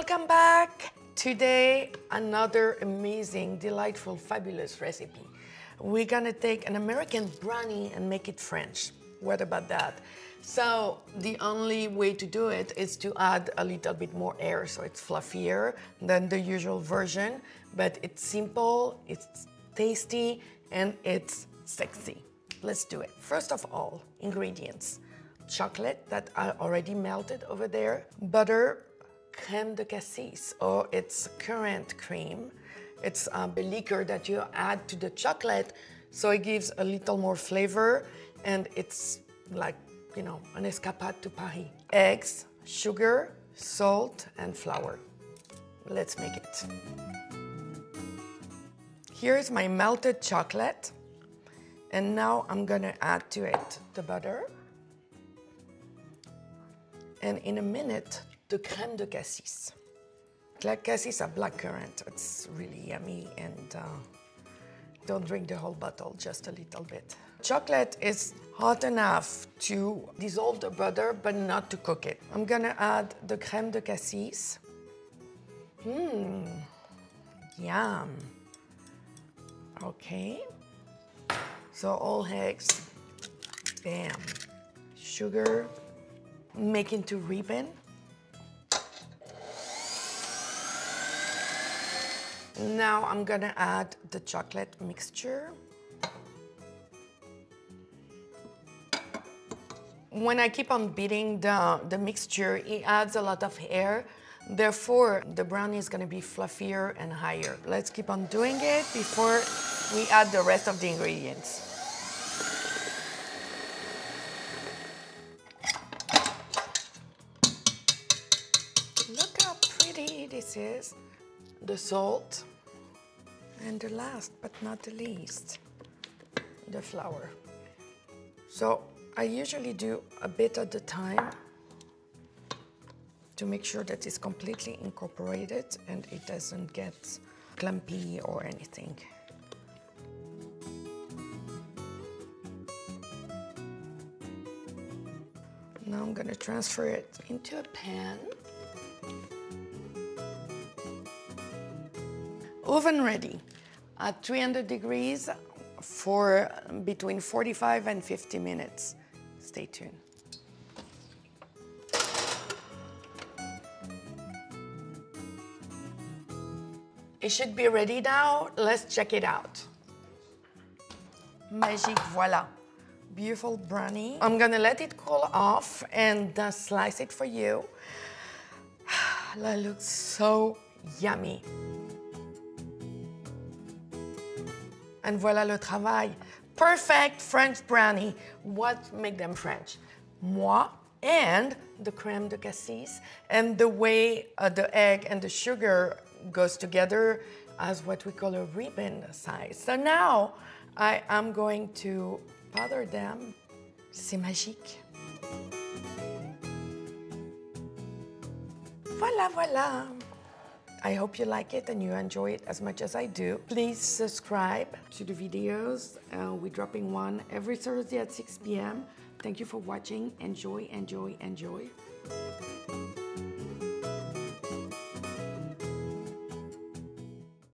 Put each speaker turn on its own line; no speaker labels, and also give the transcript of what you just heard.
Welcome back. Today, another amazing, delightful, fabulous recipe. We're gonna take an American brownie and make it French. What about that? So the only way to do it is to add a little bit more air, so it's fluffier than the usual version, but it's simple, it's tasty, and it's sexy. Let's do it. First of all, ingredients. Chocolate that I already melted over there, butter, crème de cassis, or it's currant cream. It's the liquor that you add to the chocolate, so it gives a little more flavor, and it's like, you know, an escapade to Paris. Eggs, sugar, salt, and flour. Let's make it. Here's my melted chocolate, and now I'm gonna add to it the butter, and in a minute, the crème de cassis. Cassis are black currant. It's really yummy, and don't drink the whole bottle, just a little bit. Chocolate is hot enough to dissolve the butter, but not to cook it. I'm gonna add the crème de cassis. Yum. Okay. So all eggs, bam. Sugar, make into Ruban. Now I'm gonna add the chocolate mixture. When I keep on beating the mixture, it adds a lot of air. Therefore, the brownie is gonna be fluffier and higher. Let's keep on doing it before we add the rest of the ingredients. Look how pretty this is. The salt, and the last but not the least, the flour. So I usually do a bit at a time to make sure that it's completely incorporated and it doesn't get clumpy or anything. Now I'm gonna transfer it into a pan. Oven ready at 300 degrees for between 45 and 50 minutes. Stay tuned. It should be ready now. Let's check it out. Magique, voila. Beautiful brownie. I'm gonna let it cool off and slice it for you. That looks so yummy. And voila le travail. Perfect French brownie. What makes them French? Moi and the crème de cassis, and the way the egg and the sugar goes together as what we call a ribbon size. So now I am going to powder them. C'est magique. Voila, voila. I hope you like it and you enjoy it as much as I do. Please subscribe to the videos. We're dropping one every Thursday at 6 p.m. Thank you for watching. Enjoy, enjoy, enjoy.